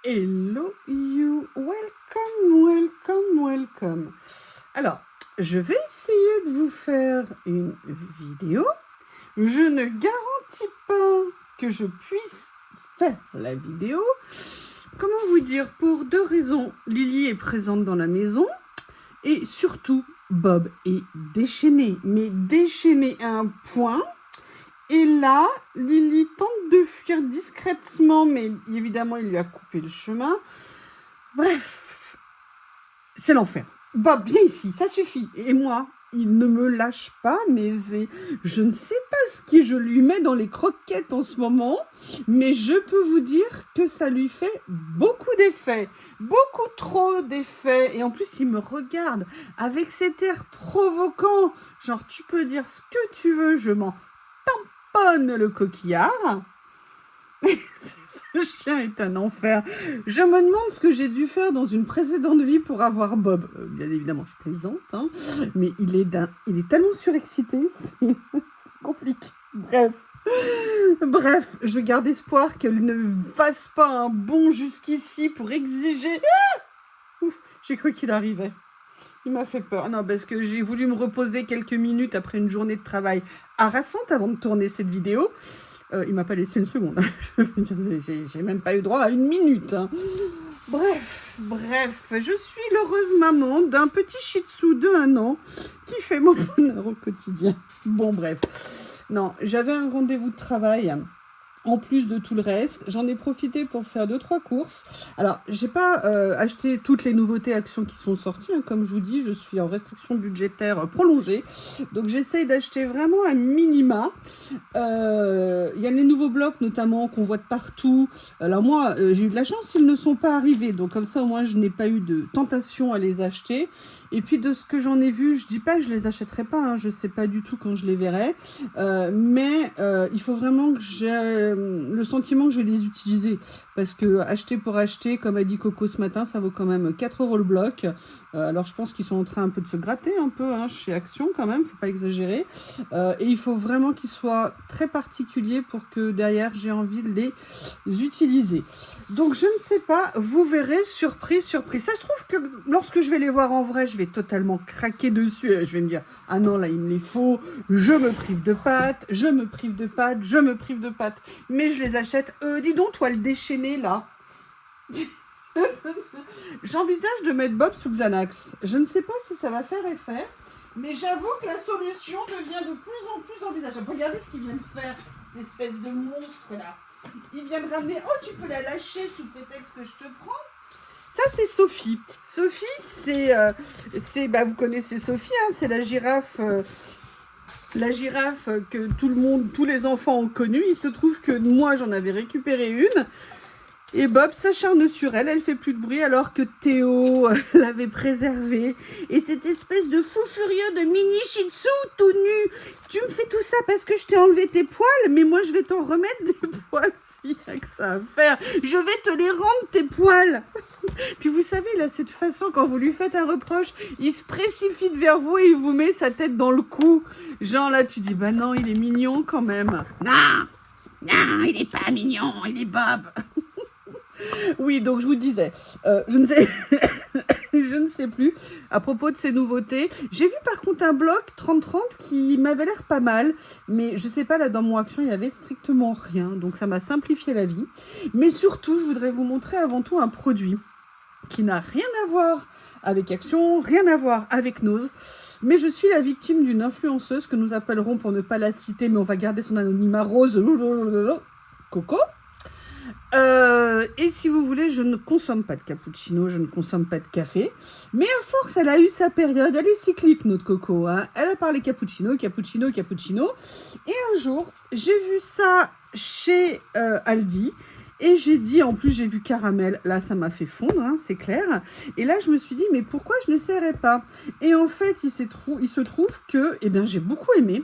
Hello you, welcome. Alors, je vais essayer de vous faire une vidéo. Je ne garantis pas que je puisse faire la vidéo. Comment vous dire? Pour deux raisons. Lily est présente dans la maison et surtout, Bob est déchaîné. Mais déchaîné à un point. Et là, Lily tente de fuir discrètement, mais évidemment, il lui a coupé le chemin. Bref, c'est l'enfer. Bob, viens ici, ça suffit. Et moi, il ne me lâche pas, mais je ne sais pas ce que je lui mets dans les croquettes en ce moment, mais je peux vous dire que ça lui fait beaucoup d'effets, beaucoup trop d'effets. Et en plus, il me regarde avec cet air provoquant, genre tu peux dire ce que tu veux, je m'en tamponne le coquillard. Ce chien est un enfer. Je me demande ce que j'ai dû faire dans une précédente vie pour avoir Bob. Bien évidemment, je plaisante, hein, mais il est tellement surexcité, c'est compliqué. Bref, je garde espoir qu'elle ne fasse pas un bond jusqu'ici pour exiger... Ouf, j'ai cru qu'il arrivait. Il m'a fait peur. Non, parce que j'ai voulu me reposer quelques minutes après une journée de travail harassante avant de tourner cette vidéo. Il m'a pas laissé une seconde. J'ai même pas eu droit à une minute. Hein. Bref, je suis l'heureuse maman d'un petit shih tzu de 1 an qui fait mon bonheur au quotidien. Bon, bref. Non, j'avais un rendez-vous de travail. En plus de tout le reste, j'en ai profité pour faire 2-3 courses. Alors, j'ai pas acheté toutes les nouveautés actions qui sont sorties. Hein. Comme je vous dis, je suis en restriction budgétaire prolongée. Donc, j'essaye d'acheter vraiment un minima. Il y a les nouveaux blocs, notamment, qu'on voit de partout. Alors, moi, j'ai eu de la chance, ils ne sont pas arrivés. Donc, comme ça, au moins, je n'ai pas eu de tentation à les acheter. Et puis, de ce que j'en ai vu, je dis pas que je les achèterai pas. Hein. Je sais pas du tout quand je les verrai. Mais il faut vraiment que j'ai le sentiment que je vais les utiliser. Parce que acheter pour acheter, comme a dit Coco ce matin, ça vaut quand même 4 € le bloc. Alors je pense qu'ils sont en train un peu de se gratter un peu hein, chez Action quand même, faut pas exagérer. Et il faut vraiment qu'ils soient très particuliers pour que derrière j'ai envie de les utiliser. Donc je ne sais pas, vous verrez, surprise. Ça se trouve que lorsque je vais les voir en vrai, je vais totalement craquer dessus. Je vais me dire, ah non là il me les faut, je me prive de pâtes, mais je les achète. Dis donc toi le déchaîné là. J'envisage de mettre Bob sous Xanax. Je ne sais pas si ça va faire effet, mais j'avoue que la solution devient de plus en plus envisageable. Regardez ce qu'il vient de faire, cette espèce de monstre là. Il vient de ramener... Oh, tu peux la lâcher sous prétexte que je te prends. Ça, c'est Sophie. Sophie, c'est vous connaissez Sophie, hein, c'est la girafe... La girafe que tous les enfants ont connue. Il se trouve que moi, j'en avais récupéré une. Et Bob s'acharne sur elle, elle fait plus de bruit alors que Théo l'avait préservée. Et cette espèce de fou furieux de mini shih tzu tout nu. Tu me fais tout ça parce que je t'ai enlevé tes poils, mais moi je vais t'en remettre des poils s'il y a que ça à faire. Je vais te les rendre tes poils. Puis vous savez, il a cette façon, quand vous lui faites un reproche, il se précipite vers vous et il vous met sa tête dans le cou. Genre là, tu dis, bah non, il est mignon quand même. Non, il est pas mignon, il est Bob. Oui, donc je vous disais, je ne sais plus, à propos de ces nouveautés. J'ai vu par contre un bloc 30-30 qui m'avait l'air pas mal, mais je sais pas, là dans mon Action, il y avait strictement rien, donc ça m'a simplifié la vie. Mais surtout, je voudrais vous montrer avant tout un produit qui n'a rien à voir avec Action, rien à voir avec Nose, mais je suis la victime d'une influenceuse que nous appellerons, pour ne pas la citer, mais on va garder son anonymat, Rose Coco. Et si vous voulez, je ne consomme pas de cappuccino, je ne consomme pas de café. Mais à force, elle a eu sa période, elle est cyclique, notre Coco. Hein. Elle a parlé cappuccino. Et un jour, j'ai vu ça chez Aldi. Et j'ai dit, en plus, j'ai vu caramel. Là, ça m'a fait fondre, hein, c'est clair. Et là, je me suis dit, mais pourquoi je n'essaierais pas? Et en fait, il se trouve que j'ai beaucoup aimé.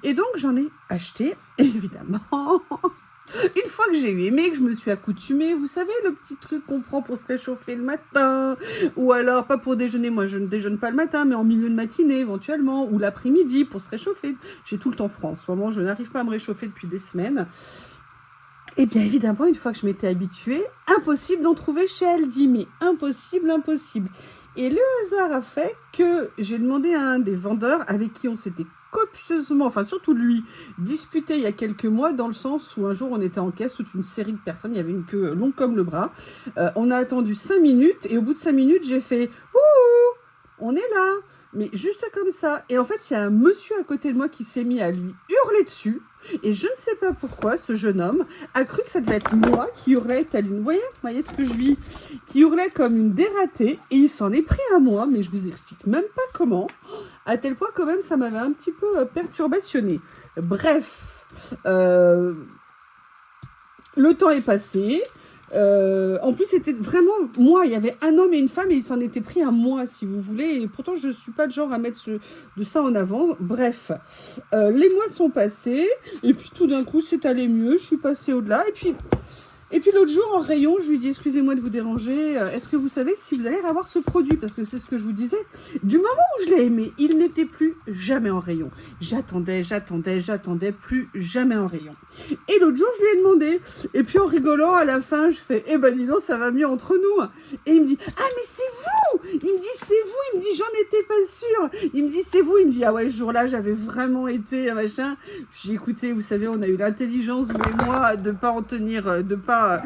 Et donc, j'en ai acheté, évidemment. Une fois que j'ai eu aimé, que je me suis accoutumée, vous savez, le petit truc qu'on prend pour se réchauffer le matin, ou alors pas pour déjeuner, moi je ne déjeune pas le matin, mais en milieu de matinée éventuellement, ou l'après-midi pour se réchauffer. J'ai tout le temps froid en ce moment, je n'arrive pas à me réchauffer depuis des semaines. Et bien évidemment, une fois que je m'étais habituée, impossible d'en trouver chez Aldi, mais impossible, impossible. Et le hasard a fait que j'ai demandé à un des vendeurs avec qui on s'était copieusement, enfin surtout lui, disputé il y a quelques mois, dans le sens où un jour on était en caisse, toute une série de personnes, il y avait une queue longue comme le bras. On a attendu 5 minutes et au bout de 5 minutes, j'ai fait « Ouh, on est là !» Mais juste comme ça. Et en fait, il y a un monsieur à côté de moi qui s'est mis à lui hurler dessus. Et je ne sais pas pourquoi, ce jeune homme a cru que ça devait être moi qui hurlais telle une... Vous voyez ce que je vis? Qui hurlait comme une dératée. Et il s'en est pris à moi, mais je vous explique même pas comment. À tel point, quand même, ça m'avait un petit peu perturbationné. Bref. Le temps est passé. En plus, c'était vraiment moi. Il y avait un homme et une femme et il s'en était pris à moi, si vous voulez. Et pourtant, je ne suis pas le genre à mettre de ça en avant. Bref, les mois sont passés et puis tout d'un coup, c'est allé mieux. Je suis passée au-delà et puis l'autre jour, en rayon, je lui dis « Excusez-moi de vous déranger, est-ce que vous savez si vous allez avoir ce produit ?» Parce que c'est ce que je vous disais. Du moment où je l'ai aimé, il n'était plus jamais en rayon. J'attendais, plus jamais en rayon. Et l'autre jour, je lui ai demandé. Et puis en rigolant, à la fin, je fais « Eh ben dis donc, ça va mieux entre nous !» Et il me dit « Ah mais c'est vous !» Il me dit « C'est vous !» Il me dit « J'en étais pas sûre !» Il me dit « C'est vous !» Il me dit « Ah ouais, ce jour-là, j'avais vraiment été, machin. » J'ai écouté, vous savez, on a eu l'intelligence, vous et moi, de pas en tenir, de pas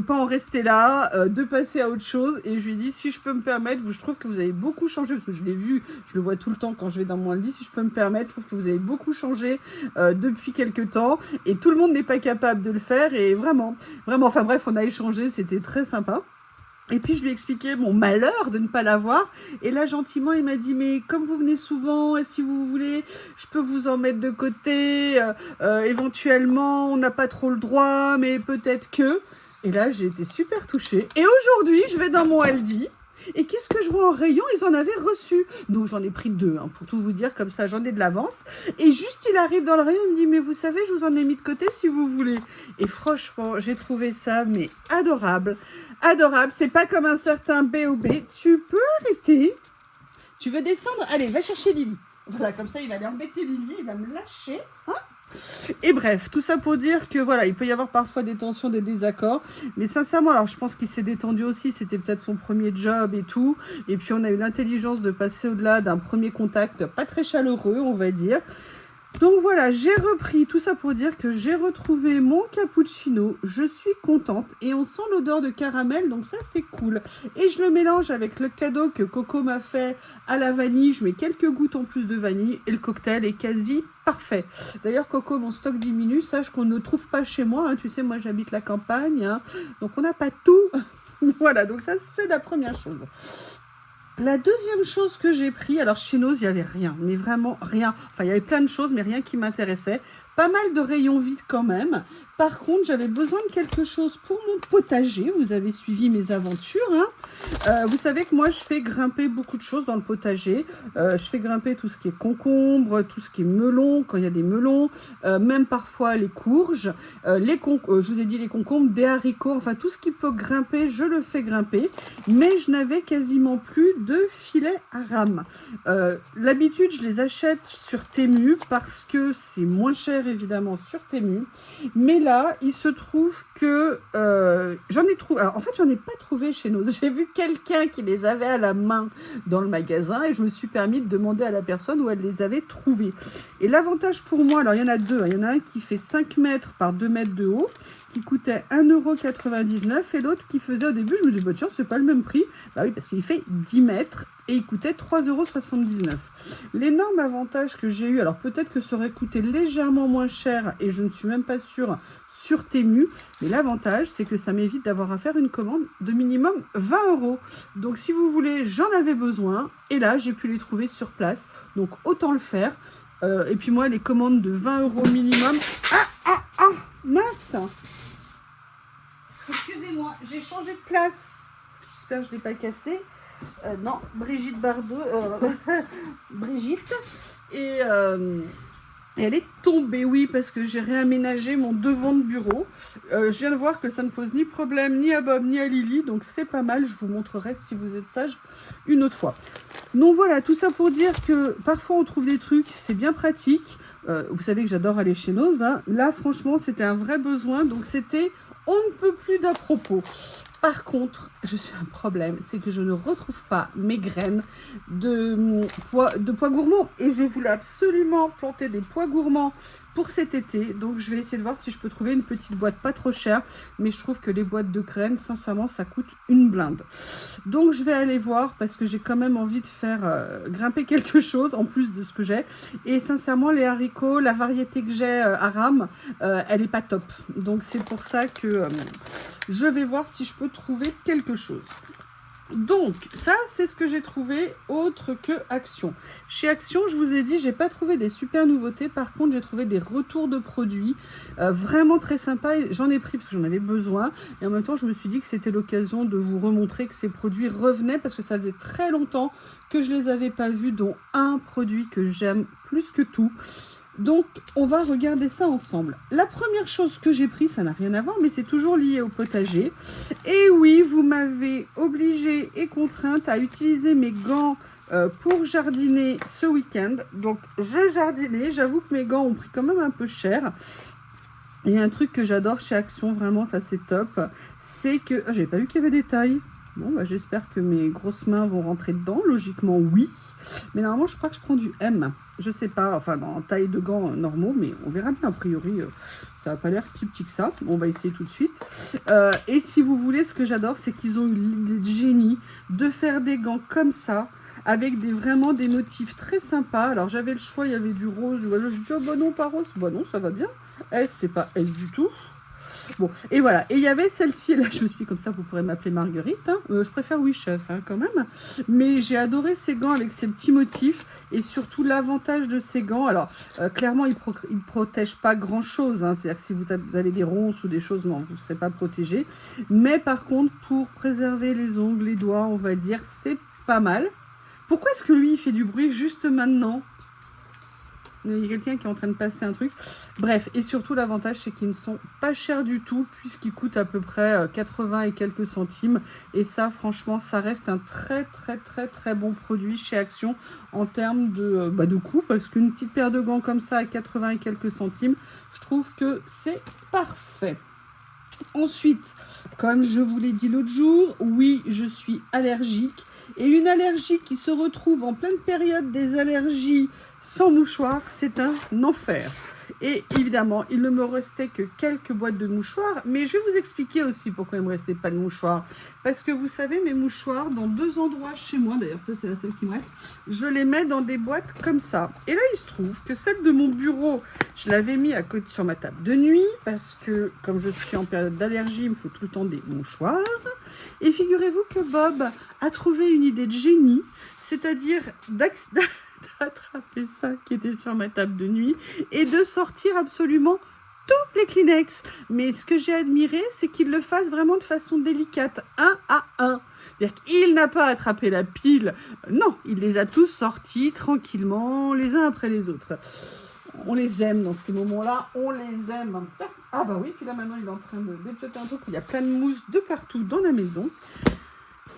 en rester là, de passer à autre chose. Et je lui ai dit, si je peux me permettre, je trouve que vous avez beaucoup changé, parce que je l'ai vu, je le vois tout le temps quand je vais dans mon lit, si je peux me permettre, je trouve que vous avez beaucoup changé depuis quelques temps, et tout le monde n'est pas capable de le faire, et vraiment, enfin bref, on a échangé, c'était très sympa. Et puis, je lui ai expliqué mon malheur de ne pas l'avoir. Et là, gentiment, il m'a dit, mais comme vous venez souvent, et si vous voulez, je peux vous en mettre de côté. Éventuellement, on n'a pas trop le droit, mais peut-être que... Et là, j'ai été super touchée. Et aujourd'hui, je vais dans mon Aldi. Et qu'est-ce que je vois en rayon? Ils en avaient reçu. Donc, j'en ai pris 2, hein, pour tout vous dire. Comme ça, j'en ai de l'avance. Et juste, il arrive dans le rayon, il me dit, mais vous savez, je vous en ai mis de côté si vous voulez. Et franchement, j'ai trouvé ça, mais adorable. Adorable. C'est pas comme un certain B.O.B. Tu peux arrêter. Tu veux descendre? Allez, va chercher Lily. Voilà, comme ça, il va aller embêter Lily. Il va me lâcher. Hein? Et bref, tout ça pour dire que voilà, il peut y avoir parfois des tensions, des désaccords, mais sincèrement, alors je pense qu'il s'est détendu aussi, c'était peut-être son premier job et tout, et puis on a eu l'intelligence de passer au-delà d'un premier contact pas très chaleureux, on va dire. Donc voilà, j'ai repris tout ça pour dire que j'ai retrouvé mon cappuccino, je suis contente et on sent l'odeur de caramel, donc ça c'est cool. Et je le mélange avec le cadeau que Coco m'a fait à la vanille, je mets quelques gouttes en plus de vanille et le cocktail est quasi parfait. D'ailleurs Coco, mon stock diminue, sache qu'on ne trouve pas chez moi, hein. Tu sais, moi j'habite la campagne, hein, donc on n'a pas tout. Voilà, donc ça c'est la première chose. La deuxième chose que j'ai pris, alors chez Noz, il n'y avait rien, mais vraiment rien. Enfin, il y avait plein de choses, mais rien qui m'intéressait. Pas mal de rayons vides quand même. Par contre, j'avais besoin de quelque chose pour mon potager. Vous avez suivi mes aventures, hein. Vous savez que moi, je fais grimper beaucoup de choses dans le potager. Je fais grimper tout ce qui est concombre, tout ce qui est melon, quand il y a des melons, même parfois les courges, je vous ai dit les concombres, des haricots, enfin tout ce qui peut grimper, je le fais grimper. Mais je n'avais quasiment plus de filets à rame. L'habitude, je les achète sur Temu parce que c'est moins cher évidemment sur Temu, mais là il se trouve que j'en ai trouvé, alors en fait j'en ai pas trouvé chez nous, j'ai vu quelqu'un qui les avait à la main dans le magasin et je me suis permis de demander à la personne où elle les avait trouvés. Et l'avantage pour moi, alors il y en a deux, il y en a un qui fait 5 mètres par 2 mètres de haut, qui coûtait 1,99 € et l'autre qui faisait, au début je me dis bah tiens c'est pas le même prix, bah oui parce qu'il fait 10 mètres et il coûtait 3,79 €. L'énorme avantage que j'ai eu, alors peut-être que ça aurait coûté légèrement moins cher et je ne suis même pas sûre sur Temu, mais l'avantage c'est que ça m'évite d'avoir à faire une commande de minimum 20 €. Donc si vous voulez, j'en avais besoin et là j'ai pu les trouver sur place, donc autant le faire. Et puis moi les commandes de 20 € minimum, mince, excusez-moi, j'ai changé de place, j'espère que je ne l'ai pas cassé. Non, Brigitte Bardot, Brigitte, et elle est tombée, oui, parce que j'ai réaménagé mon devant de bureau. Je viens de voir que ça ne pose ni problème ni à Bob ni à Lily, donc c'est pas mal, je vous montrerai si vous êtes sage une autre fois. Donc voilà, tout ça pour dire que parfois on trouve des trucs, c'est bien pratique. Vous savez que j'adore aller chez Noz, hein. Là, franchement, c'était un vrai besoin. Donc c'était on ne peut plus d'à propos. Par contre, je suis un problème, c'est que je ne retrouve pas mes graines de pois gourmands. Et je voulais absolument planter des pois gourmands pour cet été. Donc, je vais essayer de voir si je peux trouver une petite boîte pas trop chère. Mais je trouve que les boîtes de graines, sincèrement, ça coûte une blinde. Donc, je vais aller voir parce que j'ai quand même envie de faire grimper quelque chose en plus de ce que j'ai. Et sincèrement, les haricots, la variété que j'ai à rame, elle n'est pas top. Donc, c'est pour ça que je vais voir si je peux trouver quelque chose. Donc, ça, c'est ce que j'ai trouvé autre que Action. Chez Action, je vous ai dit, j'ai pas trouvé des super nouveautés. Par contre, j'ai trouvé des retours de produits vraiment très sympas. J'en ai pris parce que j'en avais besoin. Et en même temps, je me suis dit que c'était l'occasion de vous remontrer que ces produits revenaient parce que ça faisait très longtemps que je les avais pas vus, dont un produit que j'aime plus que tout. Donc, on va regarder ça ensemble. La première chose que j'ai pris, ça n'a rien à voir, mais c'est toujours lié au potager. Et oui, vous m'avez obligée et contrainte à utiliser mes gants pour jardiner ce week-end. Donc, je jardinais. J'avoue que mes gants ont pris quand même un peu cher. Il y a un truc que j'adore chez Action, vraiment, ça c'est top. C'est que... Oh, j'avais pas vu qu'il y avait des tailles. Bon, bah, j'espère que mes grosses mains vont rentrer dedans. Logiquement, oui. Mais normalement, je crois que je prends du M. Je sais pas, enfin, dans taille de gants normaux, mais on verra bien. A priori, ça n'a pas l'air si petit que ça. On va essayer tout de suite. Et si vous voulez, ce que j'adore, c'est qu'ils ont eu l'idée de génie de faire des gants comme ça, avec vraiment des motifs très sympas. Alors, j'avais le choix, il y avait du rose. Je dis, oh, bah non, pas rose. Bah non, ça va bien. S, c'est pas S du tout. Bon, et voilà. Et il y avait celle-ci, et là, je me suis comme ça, vous pourrez m'appeler Marguerite. Hein. Je préfère Oui Chef, hein, quand même. Mais j'ai adoré ces gants avec ces petits motifs. Et surtout, l'avantage de ces gants, alors, clairement, ils ne protègent pas grand-chose. Hein. C'est-à-dire que si vous avez des ronces ou des choses, non, vous ne serez pas protégé. Mais par contre, pour préserver les ongles, les doigts, on va dire, c'est pas mal. Pourquoi est-ce que lui, il fait du bruit juste maintenant ? Il y a quelqu'un qui est en train de passer un truc. Bref, et surtout l'avantage, c'est qu'ils ne sont pas chers du tout, puisqu'ils coûtent à peu près 80 et quelques centimes. Et ça, franchement, ça reste un très bon produit chez Action en termes de coût, parce qu'une petite paire de gants comme ça à 80 et quelques centimes, je trouve que c'est parfait. Ensuite, comme je vous l'ai dit l'autre jour, oui, je suis allergique. Et une allergie qui se retrouve en pleine période des allergies sans mouchoir, c'est un enfer. Et évidemment, il ne me restait que quelques boîtes de mouchoirs. Mais je vais vous expliquer aussi pourquoi il ne me restait pas de mouchoirs. Parce que vous savez, mes mouchoirs, dans 2 endroits chez moi, d'ailleurs ça c'est la seule qui me reste, je les mets dans des boîtes comme ça. Et là, il se trouve que celle de mon bureau, je l'avais mis à côté sur ma table de nuit. Parce que comme je suis en période d'allergie, il me faut tout le temps des mouchoirs. Et figurez-vous que Bob a trouvé une idée de génie. C'est-à-dire d'attraper ça qui était sur ma table de nuit et de sortir absolument tous les Kleenex. Mais ce que j'ai admiré, c'est qu'il le fasse vraiment de façon délicate, un à un. C'est-à-dire qu'il n'a pas attrapé la pile. Non, il les a tous sortis tranquillement, les uns après les autres. On les aime dans ces moments-là, on les aime. Ah bah oui, puis là maintenant il est en train de dépoter un truc. Il y a plein de mousse de partout dans la maison.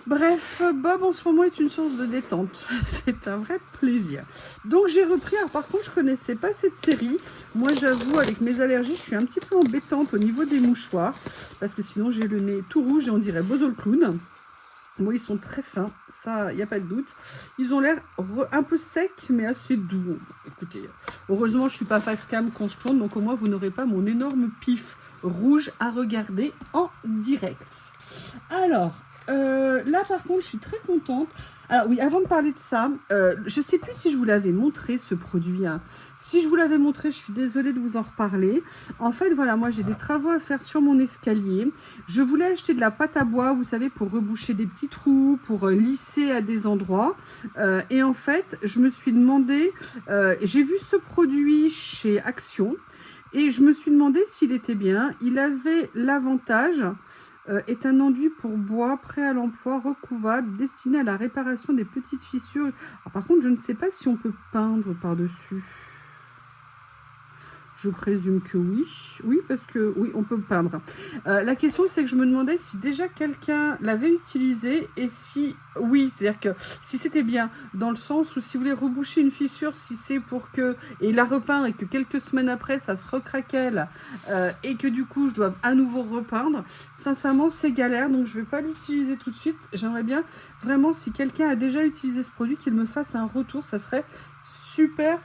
Bref, Bob en ce moment est une source de détente. C'est un vrai plaisir. Donc j'ai repris. Alors par contre, je ne connaissais pas cette série. Moi, j'avoue, avec mes allergies, je suis un petit peu embêtante au niveau des mouchoirs. Parce que sinon, j'ai le nez tout rouge et on dirait Bozo le clown. Moi, ils sont très fins. Ça, il n'y a pas de doute. Ils ont l'air un peu secs, mais assez doux. Écoutez, heureusement, je ne suis pas face cam quand je tourne. Donc au moins, vous n'aurez pas mon énorme pif rouge à regarder en direct. Alors... là par contre je suis très contente. Alors oui, avant de parler de ça, je sais plus si je vous l'avais montré ce produit, hein. Si je vous l'avais montré, je suis désolée de vous en reparler. En fait voilà, moi j'ai des travaux à faire sur mon escalier. Je voulais acheter de la pâte à bois, vous savez, pour reboucher des petits trous, pour lisser à des endroits. Et en fait je me suis demandé, j'ai vu ce produit chez Action et je me suis demandé s'il était bien. Il avait l'avantage... est un enduit pour bois prêt à l'emploi, recouvable, destiné à la réparation des petites fissures. Alors, par contre, je ne sais pas si on peut peindre par-dessus. Je présume que oui. Oui, parce que oui, on peut peindre. La question, c'est que je me demandais si déjà quelqu'un l'avait utilisé et si oui, c'est-à-dire que si c'était bien, dans le sens où si vous voulez reboucher une fissure, si c'est pour que et la repeindre et que quelques semaines après ça se recraquelle et que du coup je dois à nouveau repeindre, sincèrement c'est galère, donc je vais pas l'utiliser tout de suite. J'aimerais bien vraiment, si quelqu'un a déjà utilisé ce produit, qu'il me fasse un retour, ça serait super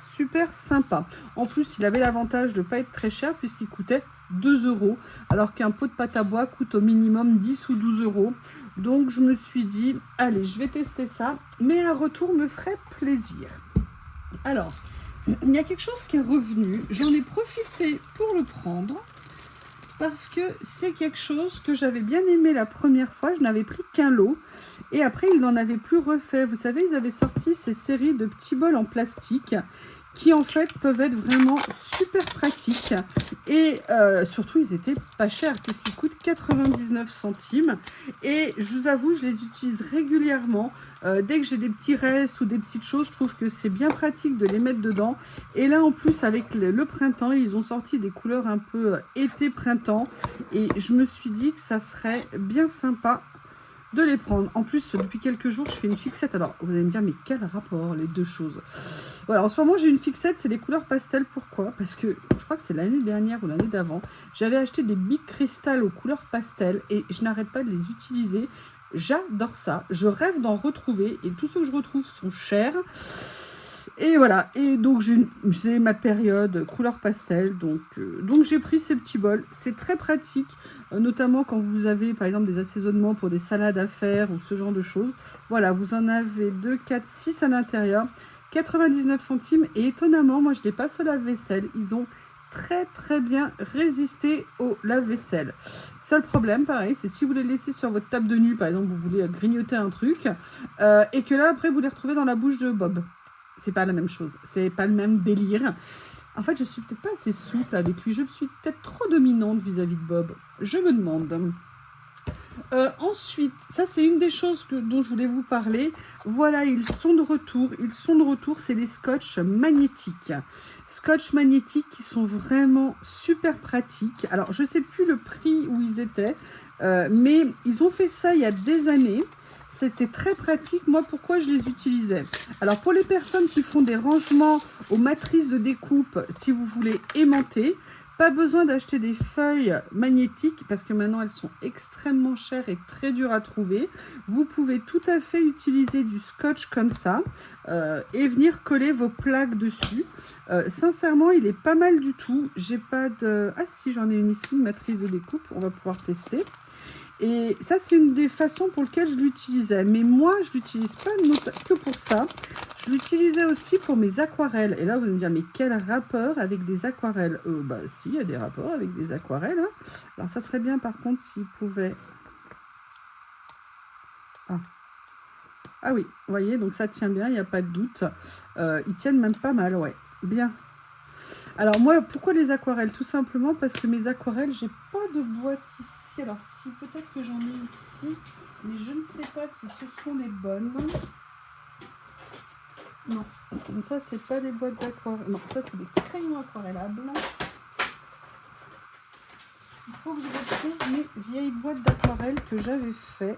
sympa. En plus, il avait l'avantage de ne pas être très cher puisqu'il coûtait 2 €, alors qu'un pot de pâte à bois coûte au minimum 10 ou 12 €. Donc je me suis dit, allez, je vais tester ça, mais un retour me ferait plaisir. Alors, il y a quelque chose qui est revenu, j'en ai profité pour le prendre, parce que c'est quelque chose que j'avais bien aimé la première fois, je n'avais pris qu'un lot, et après ils n'en avaient plus refait. Vous savez, ils avaient sorti ces séries de petits bols en plastique, qui en fait peuvent être vraiment super pratiques, et surtout ils étaient pas chers, puisqu'ils coûtent 99 centimes, et je vous avoue, je les utilise régulièrement. Dès que j'ai des petits restes ou des petites choses, je trouve que c'est bien pratique de les mettre dedans. Et là en plus avec le printemps, ils ont sorti des couleurs un peu été-printemps, et je me suis dit que ça serait bien sympa de les prendre. En plus, depuis quelques jours, je fais une fixette. Alors, vous allez me dire, mais quel rapport, les deux choses? Voilà, en ce moment, j'ai une fixette, c'est les couleurs pastel. Pourquoi? Parce que je crois que c'est l'année dernière ou l'année d'avant, j'avais acheté des Bic Cristal aux couleurs pastel et je n'arrête pas de les utiliser. J'adore ça. Je rêve d'en retrouver et tous ceux que je retrouve sont chers. Et voilà, et donc j'ai ma période couleur pastel, donc j'ai pris ces petits bols. C'est très pratique, notamment quand vous avez par exemple des assaisonnements pour des salades à faire ou ce genre de choses. Voilà, vous en avez 2, 4, 6 à l'intérieur, 99 centimes, et étonnamment, moi je les passe au lave-vaisselle. Ils ont très bien résisté au lave-vaisselle. Seul problème, pareil, c'est si vous les laissez sur votre table de nuit, par exemple, vous voulez grignoter un truc, et que là, après, vous les retrouvez dans la bouche de Bob. C'est pas la même chose, c'est pas le même délire. En fait, je suis peut-être pas assez souple avec lui, je suis peut-être trop dominante vis-à-vis de Bob. Je me demande. Ensuite, ça c'est une des choses dont je voulais vous parler. Voilà, ils sont de retour. C'est les scotch magnétiques. Scotch magnétiques qui sont vraiment super pratiques. Alors, je sais plus le prix où ils étaient, mais ils ont fait ça il y a des années. C'était très pratique. Moi, pourquoi je les utilisais? Alors, pour les personnes qui font des rangements aux matrices de découpe, si vous voulez aimanter, pas besoin d'acheter des feuilles magnétiques parce que maintenant elles sont extrêmement chères et très dures à trouver. Vous pouvez tout à fait utiliser du scotch comme ça et venir coller vos plaques dessus. Sincèrement, il est pas mal du tout. J'ai pas de... Ah si, j'en ai une ici, une matrice de découpe. On va pouvoir tester. Et ça, c'est une des façons pour lesquelles je l'utilisais. Mais moi, je l'utilise pas que pour ça. Je l'utilisais aussi pour mes aquarelles. Et là, vous allez me dire, mais quel rapport avec des aquarelles? Bah si, il y a des rapports avec des aquarelles. Hein. Alors, ça serait bien, par contre, s'il pouvait... Ah oui, vous voyez, donc ça tient bien, il n'y a pas de doute. Ils tiennent même pas mal, ouais. Bien. Alors, moi, pourquoi les aquarelles? Tout simplement parce que mes aquarelles, j'ai pas de boîte ici. Alors, si, peut-être que j'en ai ici, mais je ne sais pas si ce sont les bonnes. Non, ça, c'est pas des boîtes d'aquarelle. Non, ça, c'est des crayons aquarellables. Il faut que je retrouve mes vieilles boîtes d'aquarelle que j'avais fait.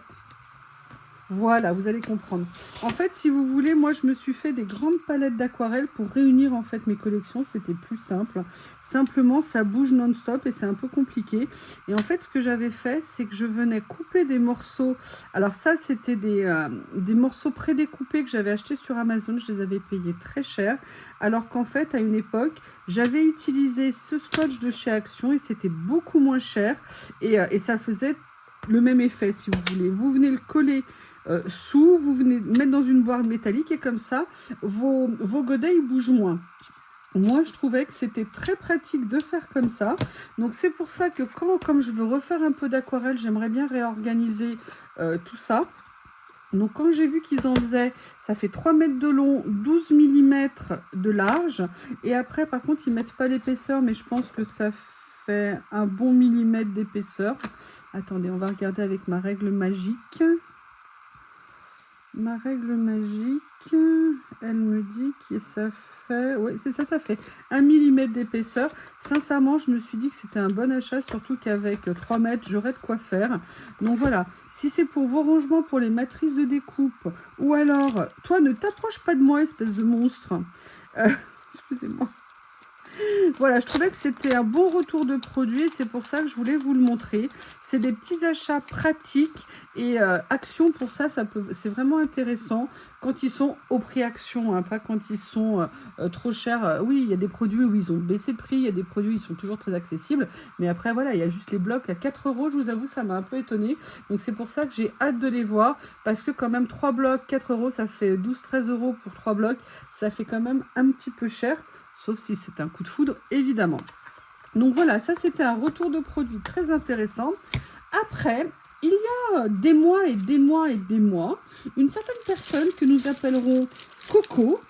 Voilà, vous allez comprendre. En fait, si vous voulez, moi, je me suis fait des grandes palettes d'aquarelle pour réunir, en fait, mes collections. C'était plus simple. Simplement, ça bouge non-stop et c'est un peu compliqué. Et en fait, ce que j'avais fait, c'est que je venais couper des morceaux. Alors ça, c'était des morceaux prédécoupés que j'avais achetés sur Amazon. Je les avais payés très cher. Alors qu'en fait, à une époque, j'avais utilisé ce scotch de chez Action et c'était beaucoup moins cher. Et ça faisait le même effet, si vous voulez. Vous venez le coller sous, vous venez mettre dans une boîte métallique et comme ça, vos godets ils bougent moins. Moi, je trouvais que c'était très pratique de faire comme ça. Donc, c'est pour ça que comme je veux refaire un peu d'aquarelle, j'aimerais bien réorganiser tout ça. Donc, quand j'ai vu qu'ils en faisaient, ça fait 3 mètres de long, 12 mm de large. Et après, par contre, ils ne mettent pas l'épaisseur, mais je pense que ça fait un bon millimètre d'épaisseur. Attendez, on va regarder avec ma règle magique. Ma règle magique, elle me dit que ça fait... Oui, c'est ça, ça fait 1 mm d'épaisseur. Sincèrement, je me suis dit que c'était un bon achat, surtout qu'avec 3 mètres, j'aurais de quoi faire. Donc voilà, si c'est pour vos rangements, pour les matrices de découpe, ou alors, toi, ne t'approche pas de moi, espèce de monstre. Excusez-moi. Voilà, je trouvais que c'était un bon retour de produit et c'est pour ça que je voulais vous le montrer. C'est des petits achats pratiques et Action pour ça, c'est vraiment intéressant quand ils sont au prix Action, hein, pas quand ils sont trop chers. Oui, il y a des produits où ils ont baissé de prix, il y a des produits où ils sont toujours très accessibles, mais après voilà, il y a juste les blocs à 4 €, je vous avoue, ça m'a un peu étonnée. Donc c'est pour ça que j'ai hâte de les voir, parce que quand même 3 blocs, 4 €, ça fait 12-13 € pour 3 blocs, ça fait quand même un petit peu cher. Sauf si c'est un coup de foudre, évidemment. Donc voilà, ça c'était un retour de produit très intéressant. Après, il y a des mois et des mois et des mois, une certaine personne que nous appellerons Coco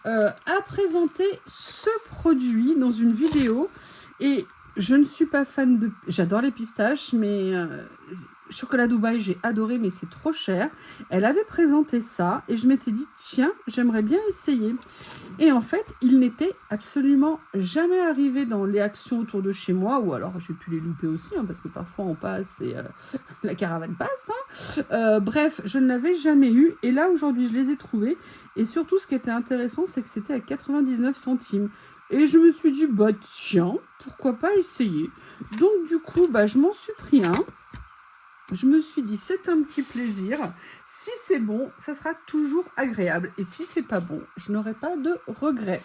a présenté ce produit dans une vidéo. Et je ne suis pas fan de... J'adore les pistaches, mais... Chocolat Dubaï, j'ai adoré, mais c'est trop cher. Elle avait présenté ça et je m'étais dit, tiens, j'aimerais bien essayer. Et en fait, il n'était absolument jamais arrivé dans les Actions autour de chez moi, ou alors j'ai pu les louper aussi, hein, parce que parfois on passe et la caravane passe. Hein. Bref, je ne l'avais jamais eu. Et là, aujourd'hui, je les ai trouvés. Et surtout, ce qui était intéressant, c'est que c'était à 99 centimes. Et je me suis dit, bah tiens, pourquoi pas essayer. Donc du coup, bah, je m'en suis pris un. Je me suis dit, c'est un petit plaisir. Si c'est bon, ça sera toujours agréable. Et si c'est pas bon, je n'aurai pas de regrets.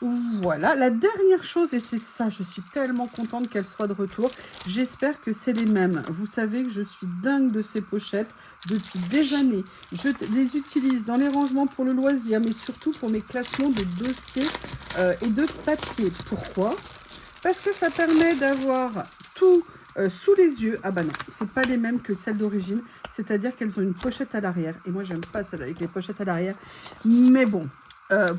Voilà, la dernière chose, et c'est ça, je suis tellement contente qu'elle soit de retour. J'espère que c'est les mêmes. Vous savez que je suis dingue de ces pochettes depuis des années. Je les utilise dans les rangements pour le loisir, mais surtout pour mes classements de dossiers et de papier. Pourquoi? Parce que ça permet d'avoir tout... sous les yeux. Ah bah non, c'est pas les mêmes que celles d'origine, c'est-à-dire qu'elles ont une pochette à l'arrière, et moi j'aime pas celle avec les pochettes à l'arrière, mais bon,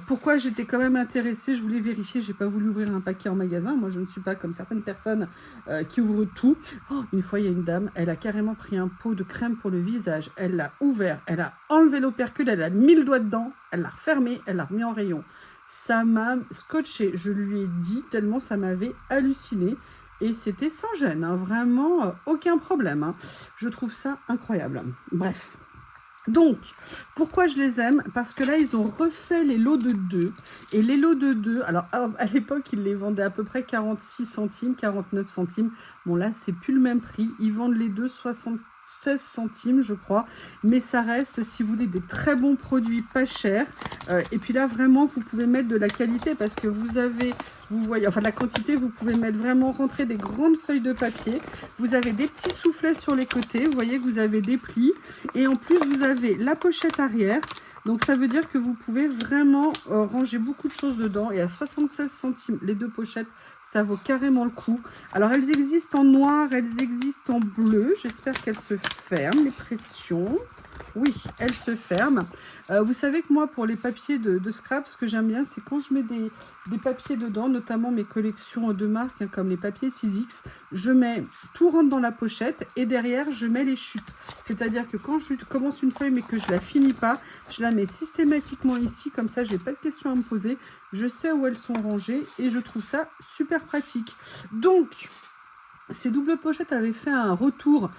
pourquoi j'étais quand même intéressée, je voulais vérifier, j'ai pas voulu ouvrir un paquet en magasin, moi je ne suis pas comme certaines personnes qui ouvrent tout. Oh, une fois il y a une dame, elle a carrément pris un pot de crème pour le visage, elle l'a ouvert, elle a enlevé l'opercule, elle a mis le doigt dedans, elle l'a refermé, elle l'a remis en rayon. Ça m'a scotché, je lui ai dit tellement ça m'avait halluciné. Et c'était sans gêne, hein, vraiment aucun problème. Hein. Je trouve ça incroyable. Bref. Donc, pourquoi je les aime? Parce que là, ils ont refait les lots de 2. Et les lots de 2, alors à l'époque, ils les vendaient à peu près 46 centimes, 49 centimes. Bon, là, c'est plus le même prix. Ils vendent les deux 76 centimes, je crois. Mais ça reste, si vous voulez, des très bons produits pas chers. Et puis là, vraiment, vous pouvez mettre de la qualité parce que vous avez... Vous voyez, enfin la quantité, vous pouvez mettre vraiment rentrer des grandes feuilles de papier. Vous avez des petits soufflets sur les côtés. Vous voyez que vous avez des plis. Et en plus, vous avez la pochette arrière. Donc ça veut dire que vous pouvez vraiment ranger beaucoup de choses dedans. Et à 76 centimes, les deux pochettes, ça vaut carrément le coup. Alors elles existent en noir, elles existent en bleu. J'espère qu'elles se ferment, les pressions. Oui, elles se ferment. Vous savez que moi, pour les papiers de scrap, ce que j'aime bien, c'est quand je mets des papiers dedans, notamment mes collections de marques, hein, comme les papiers 6X, je mets, tout rentre dans la pochette et derrière, je mets les chutes. C'est-à-dire que quand je commence une feuille mais que je la finis pas, je la mets systématiquement ici, comme ça, j'ai pas de questions à me poser. Je sais où elles sont rangées et je trouve ça super pratique. Donc... Ces doubles pochettes avaient fait un retour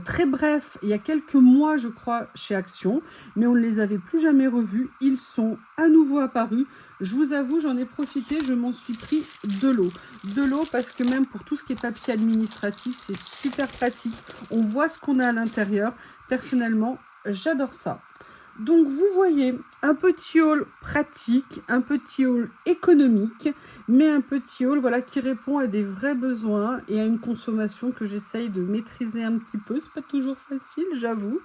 très bref il y a quelques mois, je crois, chez Action, mais on ne les avait plus jamais revus. Ils sont à nouveau apparus. Je vous avoue, j'en ai profité, je m'en suis pris de l'eau. De l'eau parce que même pour tout ce qui est papier administratif, c'est super pratique. On voit ce qu'on a à l'intérieur. Personnellement, j'adore ça. Donc, vous voyez, un petit haul pratique, un petit haul économique, mais un petit haul voilà, qui répond à des vrais besoins et à une consommation que j'essaye de maîtriser un petit peu. C'est pas toujours facile, j'avoue.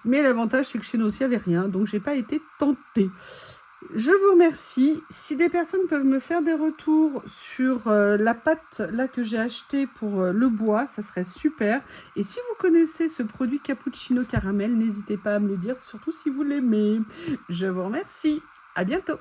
Mais l'avantage, c'est que chez nous aussi, il n'y avait rien. Donc, j'ai pas été tentée. Je vous remercie. Si des personnes peuvent me faire des retours sur la pâte là que j'ai acheté pour le bois, ça serait super. Et si vous connaissez ce produit cappuccino caramel, n'hésitez pas à me le dire, surtout si vous l'aimez. Je vous remercie. À bientôt.